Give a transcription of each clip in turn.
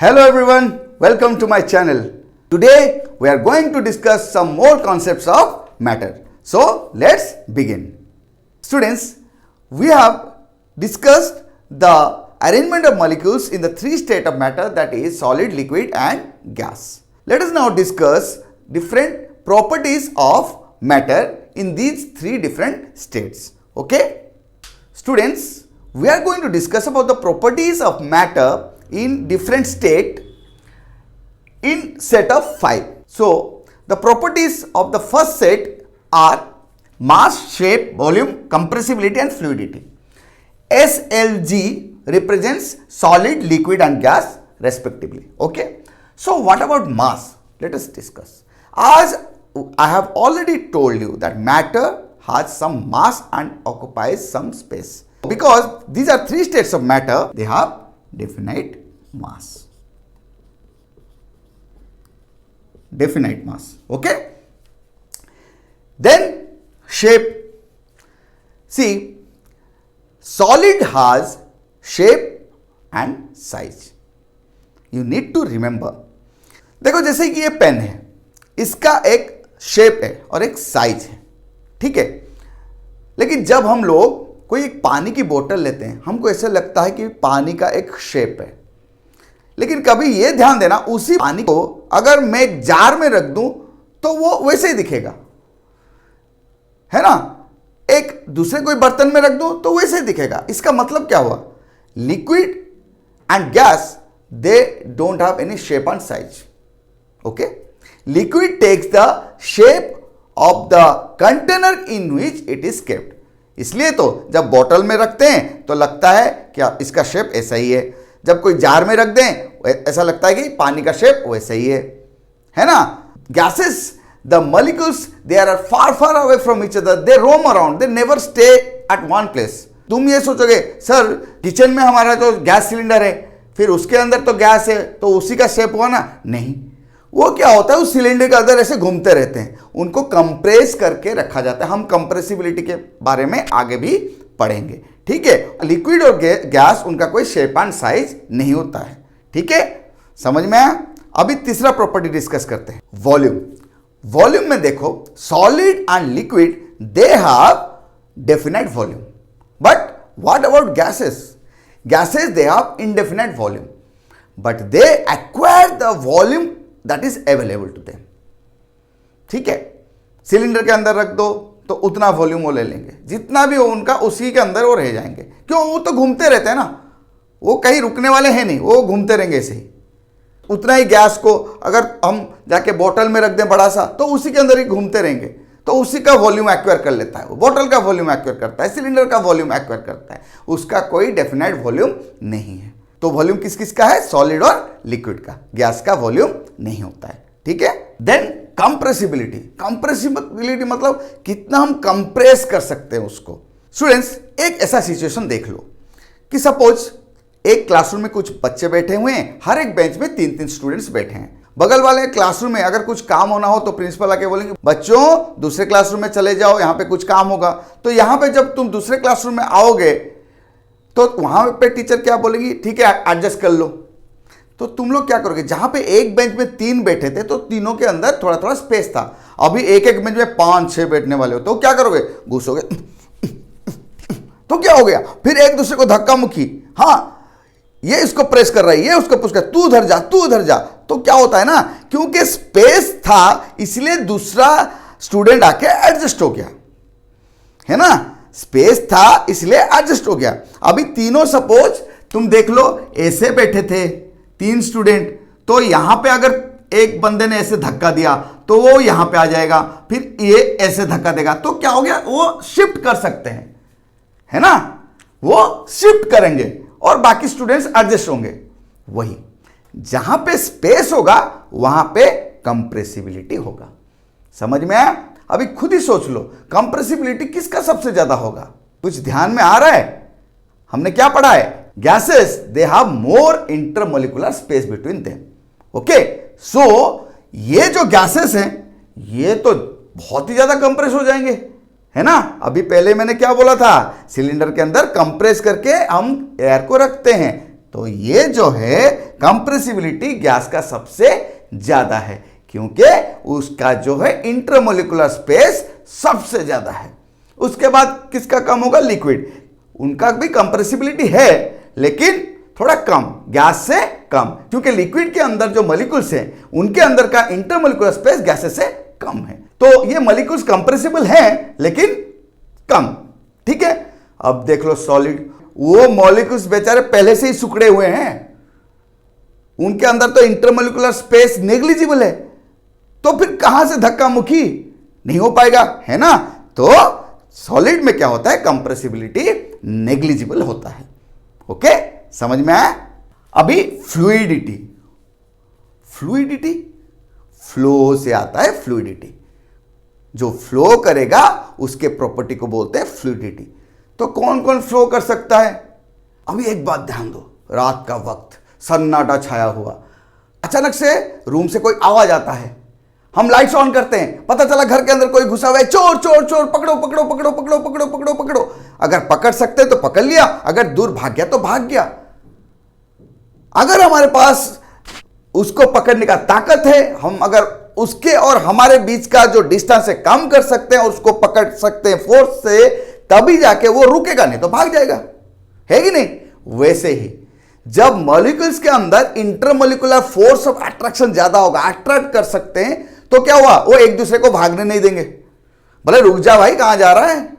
Hello everyone, welcome to my channel. Today we are going to discuss some more concepts of matter. So let's begin. Students, we have discussed the arrangement of molecules in the three states of matter, that is solid, liquid and gas. Let us now discuss different properties of matter in these three different states. Okay? Students, we are going to discuss about the properties of matter in different state in set of 5. So, the properties of the first set are mass, shape, volume, compressibility and fluidity. SLG represents solid, liquid and gas respectively. Okay. So, what about mass? Let us discuss. As I have already told you that matter has some mass and occupies some space. Because these are three states of matter, they have definite mass. Definite mass. Okay. Then shape. See, solid has shape and size. You need to remember. देखो जैसे कि ये pen है, इसका एक shape है और एक साइज है, ठीक है। लेकिन जब हम लोग कोई एक पानी की बोतल लेते हैं, हमको ऐसा लगता है कि पानी का एक शेप है, लेकिन कभी ये ध्यान देना, उसी पानी को अगर मैं एक जार में रख दूं तो वो वैसे ही दिखेगा, है ना। एक दूसरे कोई बर्तन में रख दूं तो वैसे ही दिखेगा। इसका मतलब क्या हुआ? Liquid and gas they don't have any shape and size. Okay, liquid takes the shape of the container in which it is kept. इसलिए तो जब बोतल में रखते हैं तो लगता है क्या इसका शेप ऐसा ही है, जब कोई जार में रख दें ऐसा लगता है कि पानी का शेप वैसा ही है ना. Gases, the molecules, they are far far away from each other, they roam around, they never stay at one place. तुम ये सोचोगे सर किचन में हमारा जो गैस सिलेंडर है, फिर उसके अंदर तो गैस है तो उसी का शेप हुआ ना. नहीं, वो क्या होता है, उस सिलेंडर के अंदर ऐसे घूमते रहते हैं, उनको कंप्रेस करके रखा जाता है. हम कंप्रेसिबिलिटी के बारे में आगे भी पढ़ेंगे, ठीक है. लिक्विड और गैस, उनका कोई शेप एंड साइज नहीं होता है, ठीक है. समझ में आया? अभी तीसरा प्रॉपर्टी डिस्कस करते हैं, वॉल्यूम. वॉल्यूम में देखो, solid and liquid they have definite volume, but what about gases? Gases they have indefinite volume, but they acquire the volume that is available to them. ठीक है, सिलेंडर के अंदर रख दो तो उतना वॉल्यूम वो ले लेंगे, जितना भी हो उनका उसी के अंदर वो रह जाएंगे. क्यों? वो तो घूमते रहते हैं ना, वो कहीं रुकने वाले हैं नहीं, वो घूमते रहेंगे ऐसे ही. उतना ही गैस को अगर हम जाके बोतल में रख दें बड़ा सा, तो उसी के अंदर ही घूमते रहेंगे, तो उसी का वॉल्यूम एक्वायर कर लेता है. वो बोतल का वॉल्यूम एक्वायर करता है, सिलेंडर का वॉल्यूम एक्वायर करता है, उसका कोई डेफिनेट वॉल्यूम नहीं है. तो वॉल्यूम किस किस का है? सॉलिड और लिक्विड का. गैस का वॉल्यूम नहीं होता है, ठीक है. Then compressibility. कंप्रेसिबिलिटी मतलब कितना हम कंप्रेस कर सकते हैं उसको. स्टूडेंट्स, एक ऐसा सिचुएशन देख लो कि सपोज एक क्लासरूम में कुछ बच्चे बैठे हुए हैं, हर एक बेंच में 3-3 स्टूडेंट्स बैठे हैं. बगल वाले क्लासरूम में अगर कुछ काम होना हो तो प्रिंसिपल आके बोलेंगे बच्चों दूसरे क्लासरूम में चले जाओ, यहां पे कुछ काम होगा. तो यहां पे जब तुम दूसरे क्लासरूम में आओगे तो वहां पे टीचर क्या बोलेगी? ठीक है, एडजस्ट कर लो. तो तुम लोग क्या करोगे? जहां पे एक बेंच में 3 बैठे थे तो तीनों के अंदर थोड़ा थोड़ा स्पेस था. अभी एक एक बेंच में 5-6 बैठने वाले हो, तो क्या करोगे? घुसोगे. तो क्या हो गया? फिर एक दूसरे को धक्का मुक्की. हाँ, ये इसको प्रेस कर रहा है, ये उसको पुश कर, तू उधर जा, तू उधर जा. तो क्या होता है ना, क्योंकि स्पेस था इसलिए दूसरा स्टूडेंट आके एडजस्ट हो गया, है ना. स्पेस था इसलिए एडजस्ट हो गया. अभी तीनों सपोज तुम देख लो ऐसे बैठे थे 3 स्टूडेंट, तो यहां पे अगर एक बंदे ने ऐसे धक्का दिया तो वो यहां पे आ जाएगा, फिर ये ऐसे धक्का देगा, तो क्या हो गया? वो शिफ्ट कर सकते हैं, है ना. वो शिफ्ट करेंगे और बाकी स्टूडेंट्स एडजस्ट होंगे. वही जहां पे स्पेस होगा वहां पे कंप्रेसिबिलिटी होगा. समझ में आया? अभी खुद ही सोच लो, कंप्रेसिबिलिटी किसका सबसे ज्यादा होगा? कुछ ध्यान में आ रहा है? हमने क्या पढ़ा है? Gases they have more intermolecular space between them. Okay, so ये जो गैसेस हैं ये तो बहुत ही ज्यादा कंप्रेस हो जाएंगे, है ना। अभी पहले मैंने क्या बोला था, सिलेंडर के अंदर कंप्रेस करके हम एयर को रखते हैं, तो ये जो है कंप्रेसिबिलिटी गैस का सबसे ज्यादा है, क्योंकि उसका जो है इंटरमोलिकुलर स्पेस सबसे ज्यादा है। उसके बाद किसका कम होगा? लिक्विड। उनका भी कंप्रेसिबिलिटी है लेकिन थोड़ा कम, गैस से कम, क्योंकि लिक्विड के अंदर जो मॉलिक्यूल्स हैं उनके अंदर का इंटरमोलिकुलर स्पेस गैसेस से कम है। तो ये मॉलिक्यूल्स कंप्रेसिबल हैं लेकिन कम। ठीक है, अब देख लो सॉलिड, वो मॉलिक्यूल्स बेचारे पहले से ही सुखड़े हुए हैं, उनके अंदर तो इंटरमोलिकुलर स्पेस नेग्लिजिबल है, तो फिर कहां से धक्का मुक्की नहीं हो पाएगा, है ना। तो सॉलिड में क्या होता है? कंप्रेसिबिलिटी नेग्लिजिबल होता है। ओके, समझ में आया। अभी फ्लूइडिटी, फ्लूइडिटी फ्लो से आता है। फ्लूइडिटी जो फ्लो करेगा उसके प्रॉपर्टी को बोलते हैं फ्लूइडिटी। तो कौन कौन फ्लो कर सकता है? अभी एक बात ध्यान दो, रात का वक्त सन्नाटा छाया हुआ, अचानक से रूम से कोई आवाज आता है, हम लाइट्स ऑन करते हैं, पता चला घर के अंदर कोई घुसा हुआ है, चोर चोर चोर, पकड़ो पकड़ो पकड़ो पकड़ो पकड़ो पकड़ो पकड़ो। अगर पकड़ सकते तो पकड़ लिया, अगर दूर भाग गया तो भाग गया। अगर हमारे पास उसको पकड़ने का ताकत है, हम अगर उसके और हमारे बीच का जो डिस्टेंस है कम कर सकते हैं और उसको पकड़ सकते हैं फोर्स से, तभी जाके वो रुकेगा, नहीं तो भाग जाएगा, है कि नहीं। वैसे ही जब मॉलिक्यूल्स के अंदर इंटरमोलिकुलर फोर्स ऑफ अट्रैक्शन ज्यादा होगा, अट्रैक्ट कर सकते हैं, तो क्या हुआ? वो एक दूसरे को भागने नहीं देंगे। भले रुक जा भाई, कहां जा रहा है,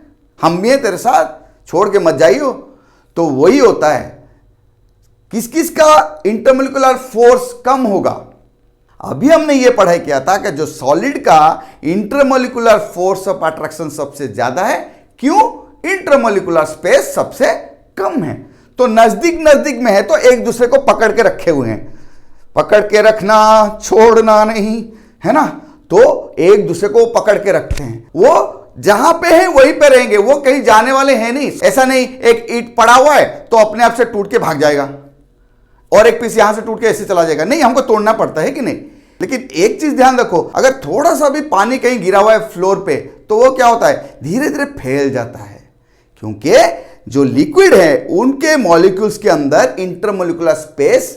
हम भी हैं तेरे साथ, छोड़ के मत जाइयो। तो वही होता है, किस किस का इंटरमोलिकुलर फोर्स कम होगा। अभी हमने ये पढ़ाई किया था कि जो सॉलिड का इंटरमोलिकुलर फोर्स ऑफ अट्रैक्शन सबसे ज्यादा है, क्यों? इंटरमोलिकुलर स्पेस सबसे कम है। तो नजदीक नजदीक में है तो एक दूसरे को पकड़ के रखे हुए हैं, पकड़ के रखना, छोड़ना नहीं, है ना। तो एक दूसरे को पकड़ के रखते हैं, वो जहां पे है वहीं पे रहेंगे, वो कहीं जाने वाले हैं नहीं। ऐसा नहीं एक ईंट पड़ा हुआ है तो अपने आप से टूट के भाग जाएगा और एक पीस यहां से टूट के ऐसे चला जाएगा, नहीं, हमको तोड़ना पड़ता है कि नहीं। लेकिन एक चीज ध्यान रखो, अगर थोड़ा सा भी पानी कहीं गिरा हुआ है फ्लोर पे, तो वो क्या होता है? धीरे धीरे फैल जाता है, क्योंकि जो लिक्विड है उनके मॉलिक्यूल्स के अंदर इंटरमोलिकुलर स्पेस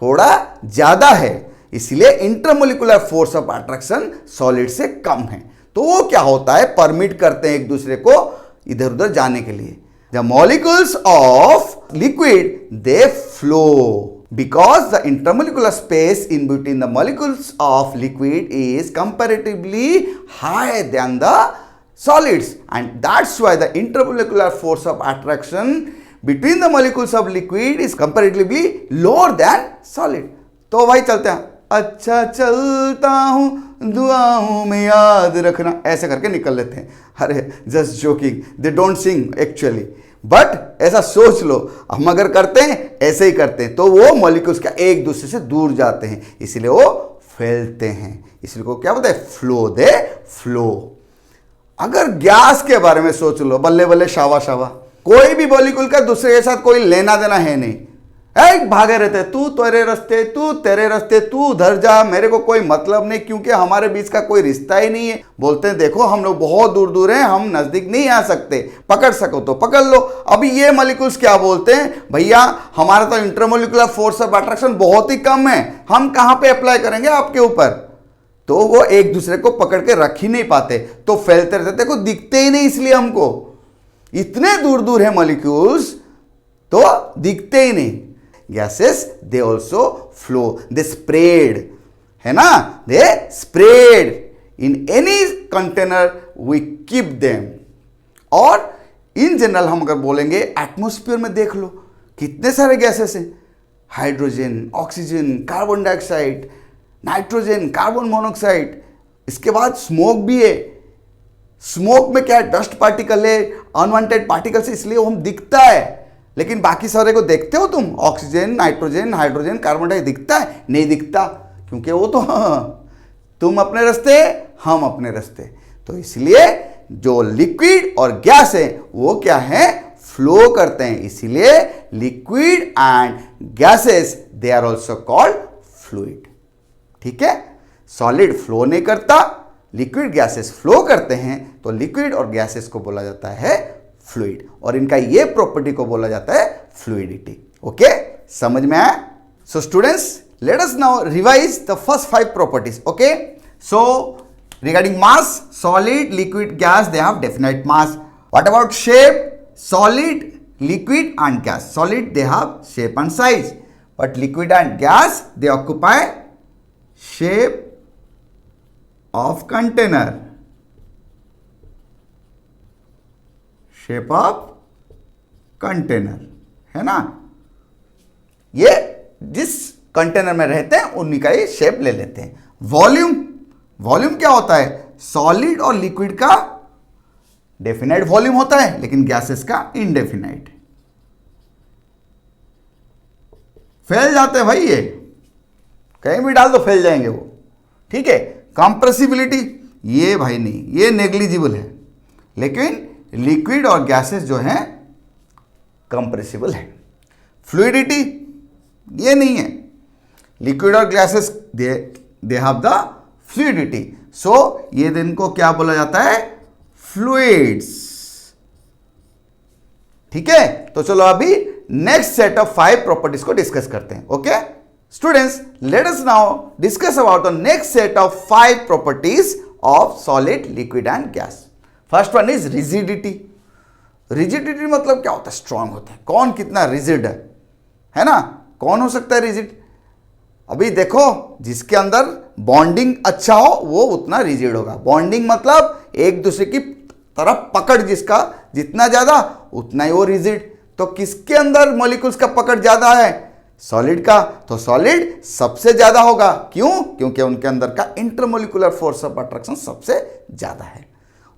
थोड़ा ज्यादा है, इसलिए intermolecular force of attraction solid से कम है। तो वो क्या होता है? परमिट करते हैं एक दूसरे को इधर उधर जाने के लिए। The molecules of liquid they flow because the intermolecular space in between the molecules of liquid is comparatively high then the solids, and that's why the intermolecular force of attraction between the molecules of liquid is comparatively lower than solid. तो भाई चलते हैं, अच्छा चलता हूं दुआओं में याद रखना, ऐसे करके निकल लेते हैं। अरे just joking, they don't sing actually, but ऐसा सोच लो, हम अगर करते हैं ऐसे ही करते हैं तो वो मॉलिक्यूल्स का एक दूसरे से दूर जाते हैं, इसलिए वो फैलते हैं, इसलिए को क्या बोलते हैं? फ्लो, दे फ्लो। अगर गैस के बारे में सोच लो, बल्ले बल्ले शावा शावा, कोई भी मॉलिक्यूल का दूसरे के साथ कोई लेना देना है नहीं, भागे रहते, तू तेरे रास्ते, तू तेरे रास्ते, तू उधर जा, मेरे को कोई मतलब नहीं, क्योंकि हमारे बीच का कोई रिश्ता ही नहीं है। बोलते हैं देखो हम लोग बहुत दूर दूर हैं, हम नजदीक नहीं आ सकते, पकड़ सको तो पकड़ लो। अभी ये मॉलिक्यूल्स क्या बोलते हैं? भैया हमारा तो इंटरमोलिकुलर फोर्स ऑफ अट्रैक्शन बहुत ही कम है, हम कहां पे अप्लाई करेंगे आपके ऊपर। तो वो एक दूसरे को पकड़ के रख ही नहीं पाते, तो फैलते रहते, देखो दिखते ही नहीं, इसलिए हमको इतने दूर दूर है मॉलिक्यूल्स तो दिखते ही नहीं। Gases they also flow, they spread, है ना, they spread in any container we keep them. और इन जनरल हम अगर बोलेंगे एटमॉस्फेयर में देख लो कितने सारे गैसेस हैं, hydrogen, oxygen, carbon dioxide, nitrogen, carbon monoxide, इसके बाद स्मोक भी है। स्मोक में क्या है? डस्ट पार्टिकल है, अनवांटेड पार्टिकल्स, इसलिए हम दिखता है, लेकिन बाकी सारे को देखते हो तुम? Oxygen, nitrogen, hydrogen, carbon dioxide दिखता है? नहीं दिखता, क्योंकि वो तो तुम अपने रास्ते, हम अपने रास्ते। तो इसलिए जो लिक्विड और गैस है वो क्या है? फ्लो करते हैं, इसीलिए liquid and gases they are also called fluid. ठीक है, सॉलिड फ्लो नहीं करता, लिक्विड गैसेस फ्लो करते हैं, तो लिक्विड और गैसेस को बोला जाता है फ्लूइड, और इनका ये प्रॉपर्टी को बोला जाता है फ्लूइडिटी। ओके, समझ में आया? So students, let us now revise the first 5 properties. Okay, so regarding mass, solid, liquid, gas, they have definite mass. What about shape? Solid, liquid and gas. Solid, they have shape and size, but liquid and gas, they occupy shape of container. Shape of container, है ना? ये जिस container में रहते हैं उन्हीं का ये शेप ले लेते हैं. वॉल्यूम, वॉल्यूम क्या होता है? सॉलिड और लिक्विड का डेफिनाइट वॉल्यूम होता है, लेकिन गैसेस का इनडेफिनाइट. फैल जाते हैं भाई, ये कहीं भी डाल दो फैल जाएंगे वो. ठीक है. कंप्रेसिबिलिटी, ये भाई नहीं, ये नेग्लिजिबल है, लेकिन लिक्विड और गैसेस जो हैं कंप्रेसिबल है. फ्लूइडिटी, ये नहीं है. लिक्विड और gases they have the fluidity, so ये दिन को क्या बोला जाता है? फ्लूइड्स. ठीक है. तो चलो अभी नेक्स्ट सेट ऑफ 5 प्रॉपर्टीज को डिस्कस करते हैं. Okay students, let us now discuss about the next set of 5 properties of solid, liquid and gas. First one is rigidity. Rigidity मतलब क्या होता है? स्ट्रांग होता है. कौन कितना रिजिड है ना? कौन हो सकता है रिजिड? अभी देखो, जिसके अंदर बॉन्डिंग अच्छा हो वो उतना रिजिड होगा. बॉन्डिंग मतलब एक दूसरे की तरफ पकड़ जिसका जितना ज्यादा उतना ही वो रिजिड. तो किसके अंदर मॉलिक्यूल्स का पकड़ ज्यादा है? सॉलिड का. तो सॉलिड सबसे ज्यादा होगा. क्यों? क्योंकि उनके अंदर का इंटरमोलिकुलर फोर्स ऑफ अट्रैक्शन सबसे ज्यादा है.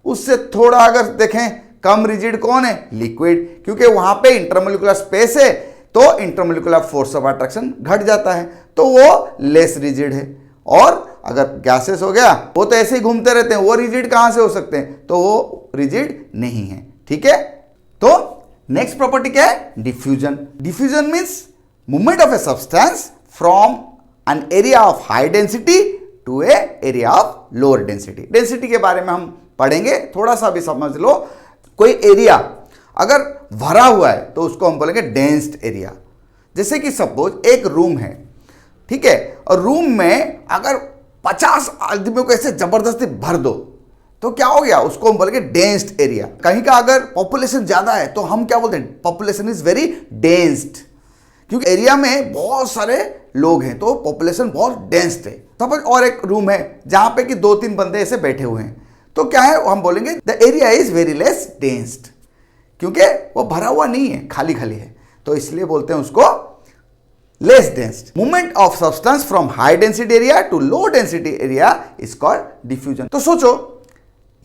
उससे थोड़ा अगर देखें कम रिजिड कौन है? लिक्विड. क्योंकि वहां पे इंटरमोलिकुलर स्पेस है तो इंटरमोलिकुलर फोर्स ऑफ अट्रैक्शन घट जाता है, तो वो लेस रिजिड है. और अगर गैसेस हो गया, वो तो ऐसे ही घूमते रहते हैं, वो रिजिड कहां से हो सकते हैं? तो वो रिजिड नहीं है. ठीक है. तो नेक्स्ट प्रॉपर्टी क्या है? Diffusion. Diffusion means movement of a substance from an area of high density to a area of lower density. Density के बारे में हम पढ़ेंगे, थोड़ा सा भी समझ लो. कोई एरिया अगर भरा हुआ है तो उसको हम बोलेंगे डेंस्ड एरिया. जैसे कि सपोज एक रूम है, ठीक है, और रूम में अगर 50 आदमियों को ऐसे जबरदस्ती भर दो तो क्या हो गया? उसको हम बोलेंगे डेंस्ड एरिया. कहीं का अगर पॉपुलेशन ज्यादा है तो हम क्या बोलते हैं? Population is very densed. क्योंकि एरिया में बहुत सारे लोग हैं तो पॉपुलेशन बहुत डेंस्ड है. सपोज और एक रूम है जहां पे कि 2-3 बंदे ऐसे बैठे हुए हैं, तो क्या है? हम बोलेंगे the area is very less densed, क्योंकि वो भरा हुआ नहीं है, खाली खाली है, तो इसलिए बोलते हैं उसको less densed. Movement of substance from high density area to low density area is called diffusion. तो सोचो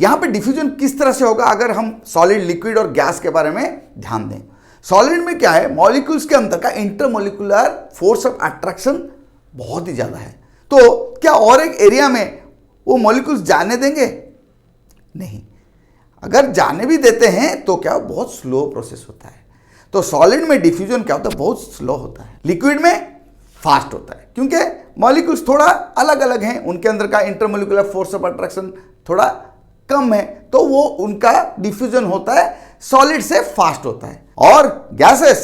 यहां पे डिफ्यूजन किस तरह से होगा अगर हम सॉलिड, लिक्विड और गैस के बारे में ध्यान दें. सॉलिड में क्या है? मॉलिक्यूल्स के अंदर का इंटरमोलिकुलर फोर्स ऑफ अट्रैक्शन बहुत ही ज्यादा है. तो क्या और एक एरिया में वो मॉलिक्यूल्स जाने देंगे? नहीं. अगर जाने भी देते हैं तो क्या बहुत स्लो प्रोसेस होता है. तो सॉलिड में डिफ्यूजन क्या होता है? बहुत स्लो होता है. लिक्विड में फास्ट होता है, क्योंकि मॉलिक्यूल्स थोड़ा अलग अलग हैं, उनके अंदर का इंटरमोलिकुलर फोर्स ऑफ अट्रैक्शन थोड़ा कम है, तो वो उनका डिफ्यूजन होता है सॉलिड से फास्ट होता है. और गैसेस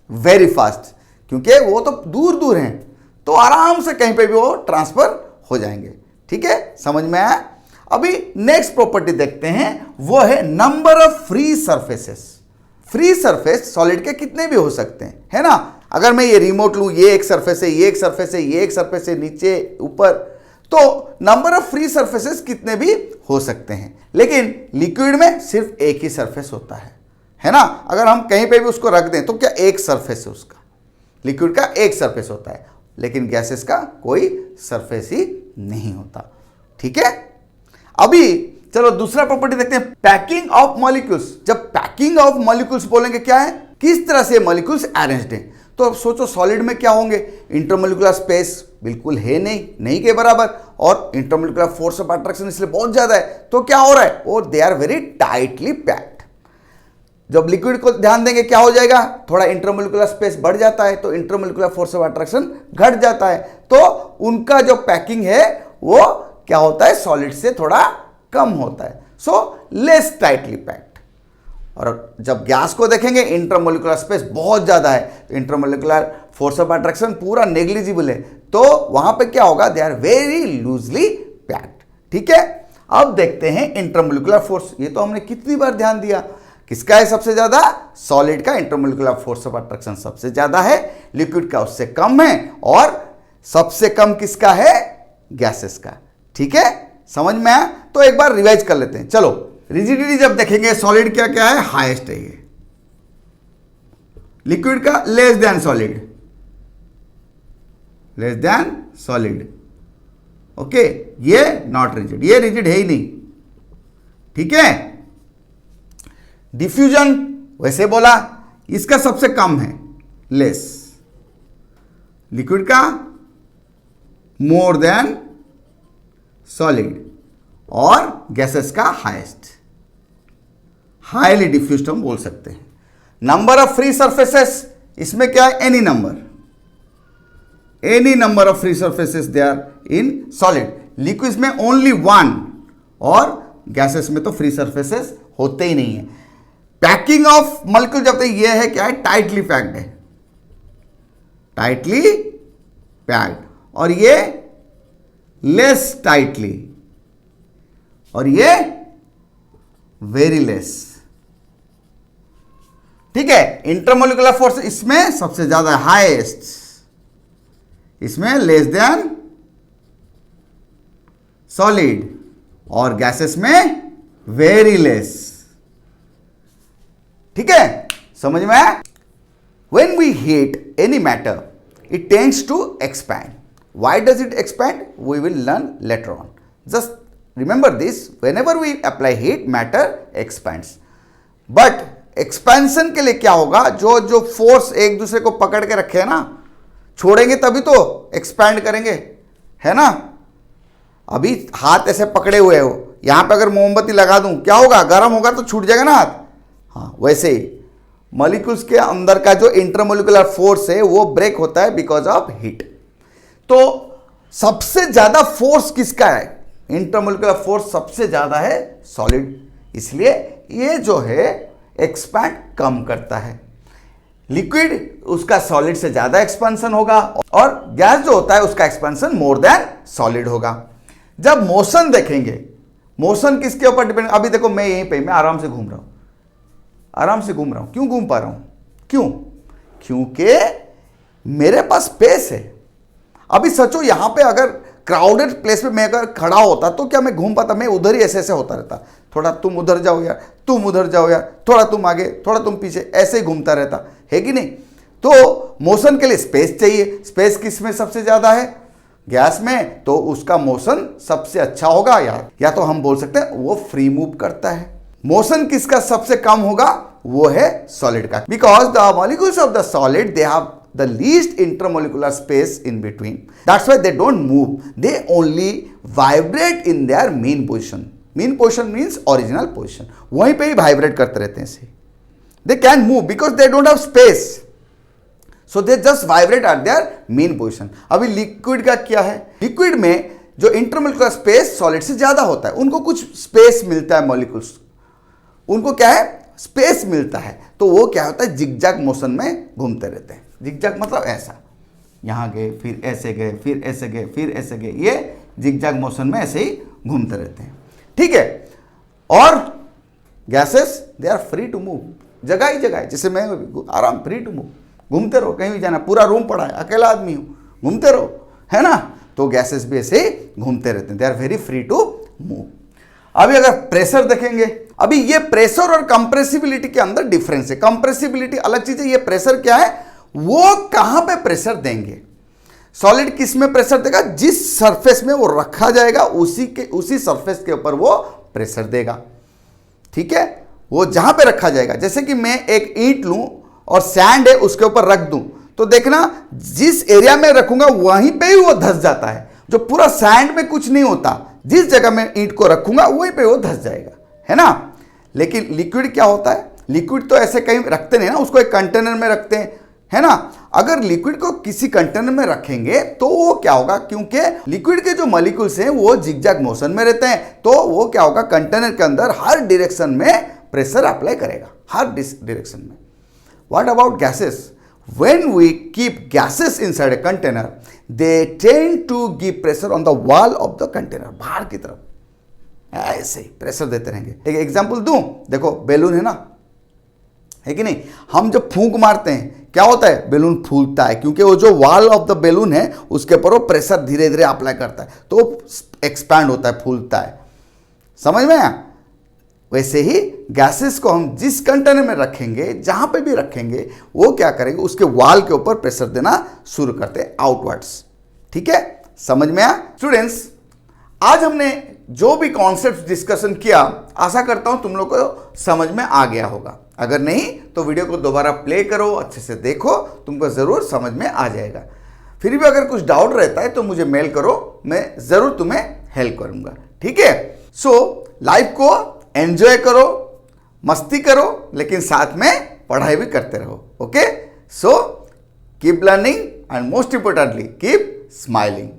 वेरी फास्ट, क्योंकि वो तो दूर दूर हैं, तो आराम से कहीं पे भी वो ट्रांसफर हो जाएंगे. ठीक है, समझ में आया? अभी नेक्स्ट प्रॉपर्टी देखते हैं, वो है number of free surfaces. Free surface solid के कितने भी हो सकते हैं, है ना? अगर मैं ये रिमोट लूं, ये एक सरफेस है, ये एक सरफेस है, ये एक सरफेस है, नीचे ऊपर, तो नंबर ऑफ फ्री सरफेसेस कितने भी हो सकते हैं. लेकिन लिक्विड में सिर्फ एक ही सरफेस होता है ना? अगर हम कहीं पे भी उसको रख दें तो क्या एक सरफेस है उसका, लिक्विड का एक सरफेस होता है, लेकिन गैसेस का कोई सरफेस ही नहीं होता. ठीक है. अभी चलो दूसरा प्रॉपर्टी देखते हैं, पैकिंग ऑफ मॉलिक्यूल्स. जब पैकिंग ऑफ मॉलिक्यूल्स बोलेंगे क्या है? किस तरह से मॉलिक्यूल्स अरेंज्ड हैं. तो अब सोचो सॉलिड में क्या होंगे? इंटरमोलिकुलर स्पेस बिल्कुल है नहीं के बराबर, और इंटरमोलिकुलर फोर्स ऑफ अट्रैक्शन इसलिए बहुत ज्यादा है. तो क्या हो रहा है? और they are very tightly packed. जब लिक्विड को ध्यान देंगे क्या हो जाएगा? थोड़ा इंटरमोलिकुलर स्पेस बढ़ जाता है तो इंटरमोलिकुलर फोर्स ऑफ अट्रैक्शन घट जाता है, तो उनका जो पैकिंग है वो क्या होता है? सॉलिड से थोड़ा कम होता है. So less tightly packed. और जब गैस को देखेंगे इंटरमोलिकुलर स्पेस बहुत ज़्यादा है, तो इंटरमोलिकुलर फोर्स ऑफ अट्रैक्शन पूरा नेग्लिजिबल है, तो वहां पे क्या होगा, they are very loosely packed. ठीक है, अब देखते हैं इंटरमोलिकुलर फोर्स। ये तो हमने कितनी बार ध्यान दिया, किसका है सबसे ज्यादा, सॉलिड का इंटरमोलिकुलर फोर्स ऑफ अट्रैक्शन सबसे ज्यादा है, लिक्विड का उससे कम है, और सबसे कम किसका है, गैसेस का। ठीक है, समझ में आया? तो एक बार रिवाइज कर लेते हैं। चलो, रिजिडिटी जब देखेंगे सॉलिड क्या क्या है, हाईएस्ट है ये, लिक्विड का less than solid, less than solid. Okay, ये नॉट रिजिड, ये रिजिड है ही नहीं। ठीक है, डिफ्यूजन वैसे बोला, इसका सबसे कम है, लेस, लिक्विड का मोर देन सॉलिड, और गैसेस का हाईएस्ट, हाईली डिफ्यूज्ड हम बोल सकते हैं। नंबर ऑफ फ्री सरफेसेस, इसमें क्या है, any number, any number of free surfaces they are in solid. Liquids में ओनली वन, और गैसेस में तो फ्री सरफेसेस होते ही नहीं है। पैकिंग ऑफ मॉलिक्यूल जब तक ये है क्या है, टाइटली पैक्ड है, टाइटली पैक्ड, और ये लेस टाइटली, और ये वेरी लेस। ठीक है, इंटरमोलिकुलर फोर्स इसमें सबसे ज्यादा हाईएस्ट, इसमें लेस देन सॉलिड, और गैसेस में वेरी लेस। ठीक है, समझ में आया? When we heat any matter, it tends to expand. Why does it expand? We will learn later on. Just remember this, whenever we apply heat, matter expands. But expansion के लिए क्या होगा, जो जो फोर्स एक दूसरे को पकड़ के रखे है ना, छोड़ेंगे तभी तो एक्सपैंड करेंगे, है ना। अभी हाथ ऐसे पकड़े हुए हो, यहां पे अगर मोमबत्ती लगा दूं, क्या होगा, गर्म होगा तो छूट जाएगा ना हाथ। हाँ, वैसे ही मॉलिक्यूल्स के अंदर का जो इंटरमोलिकुलर फोर्स है वो ब्रेक होता है बिकॉज ऑफ हीट। तो सबसे ज्यादा फोर्स किसका है, इंटरमोलिकुलर फोर्स सबसे ज्यादा है सॉलिड, इसलिए ये जो है एक्सपैंड कम करता है। लिक्विड उसका सॉलिड से ज्यादा एक्सपेंशन होगा, और गैस जो होता है उसका एक्सपेंशन मोर देन सॉलिड होगा। जब मोशन देखेंगे, मोशन किसके ऊपर डिपेंड, अभी देखो मैं यहीं पे मैं आराम से घूम रहा हूं, आराम से घूम रहा हूं, क्यों घूम पा रहा हूं, क्यों, क्योंकि मेरे पास स्पेस है। अभी सचो यहां पे अगर क्राउडेड प्लेस पे मैं अगर खड़ा होता तो क्या मैं घूम पाता, मैं उधर ही ऐसे ऐसे होता रहता, थोड़ा तुम उधर जाओ यार, तुम उधर जाओ यार, थोड़ा तुम आगे, थोड़ा तुम पीछे, ऐसे ही घूमता रहता, है कि नहीं। तो मोशन के लिए स्पेस चाहिए, स्पेस किस में सबसे ज्यादा है, गैस में, तो उसका मोशन सबसे अच्छा होगा, या तो हम बोल सकते हैं वो फ्री मूव करता है। मोशन किसका सबसे कम होगा, वो है सॉलिड का, because the molecules of the solid they have the least intermolecular space in between. That's why they don't move. They only vibrate in their mean position. Mean position means original position. वहीं पे ही vibrate करते रहते हैं से. They can move because they don't have space. So they just vibrate at their mean position. अभी liquid का क्या है, लिक्विड में जो इंटरमोलिकुलर स्पेस सॉलिड से ज्यादा होता है, उनको कुछ स्पेस मिलता है, मॉलिक्यूल्स उनको क्या है, स्पेस मिलता है, तो वो क्या होता है, जिगजैग मोशन में घूमते रहते हैं। जिगजैग मतलब ऐसा, यहाँ गए फिर ऐसे गए फिर ऐसे गए फिर ऐसे गए, ये जिगजैग मोशन में ऐसे ही घूमते रहते हैं। ठीक है, और gases they are free to move, जगह ही जगह है, जैसे मैं आराम, फ्री टू मूव, घूमते रहो, कहीं भी जाना, पूरा रूम पड़ा है, अकेला आदमी हूँ, घूमते रहो, है ना। तो गैसेस भी ऐसे ही घूमते रहते हैं, they are very free to move. अभी अगर प्रेशर देखेंगे, अभी ये प्रेशर और कंप्रेसिबिलिटी के अंदर डिफरेंस है। कंप्रेसिबिलिटी अलग चीज है, ये प्रेशर क्या है, वो कहां पे प्रेशर देंगे, सॉलिड किस में प्रेशर देगा, जिस सरफेस में वो रखा जाएगा उसी सरफेस के ऊपर वो प्रेशर देगा। ठीक है, वो जहां पे रखा जाएगा, जैसे कि मैं एक ईंट लूं और सैंड है उसके ऊपर रख दूं, तो देखना जिस एरिया में रखूंगा वहीं पे ही वो धंस जाता है, जो पूरा सैंड में कुछ नहीं होता, जिस जगह में ईंट को रखूंगा वहीं पे वो धंस जाएगा, है ना। लेकिन लिक्विड क्या होता है, लिक्विड तो ऐसे कहीं रखते नहीं ना, उसको एक कंटेनर में रखते हैं, है ना। अगर लिक्विड को किसी कंटेनर में रखेंगे तो वो क्या होगा, क्योंकि लिक्विड के जो मॉलिक्यूल्स हैं वो जिगजैग मोशन में रहते हैं, तो वो क्या होगा, कंटेनर के अंदर हर डायरेक्शन में प्रेशर अप्लाई करेगा हर डायरेक्शन में। What about gases? When we keep gases inside a container, they tend to give pressure on the wall of the container, बाहर की तरफ ऐसे ही प्रेशर देते रहेंगे। एक एग्जांपल दूं, देखो बेलून है ना, है कि नहीं? हम जब फूंक मारते हैं क्या होता है? बेलून फूलता है, क्योंकि वो जो वॉल ऑफ द बेलून है उसके ऊपर वो प्रेशर धीरे धीरे अप्लाई करता है, तो एक्सपैंड होता है, फूलता है। समझ में आया? वैसे ही गैसेस को हम जिस कंटेनर में रखेंगे, जहां पे भी रखेंगे, वो क्या करेंगे? उसके वॉल के ऊपर प्रेशर देना शुरू करते हैं आउटवर्ड्स। ठीक है, समझ में आया? स्टूडेंट्स, आज हमने जो भी कॉन्सेप्ट डिस्कशन किया, आशा करता हूं तुम लोग को समझ में आ गया होगा। अगर नहीं तो वीडियो को दोबारा प्ले करो, अच्छे से देखो, तुमको जरूर समझ में आ जाएगा। फिर भी अगर कुछ डाउट रहता है तो मुझे मेल करो, मैं जरूर तुम्हें हेल्प करूंगा। ठीक है? सो लाइफ को एंजॉय करो, मस्ती करो, लेकिन साथ में पढ़ाई भी करते रहो। Okay? So keep learning and most importantly keep smiling.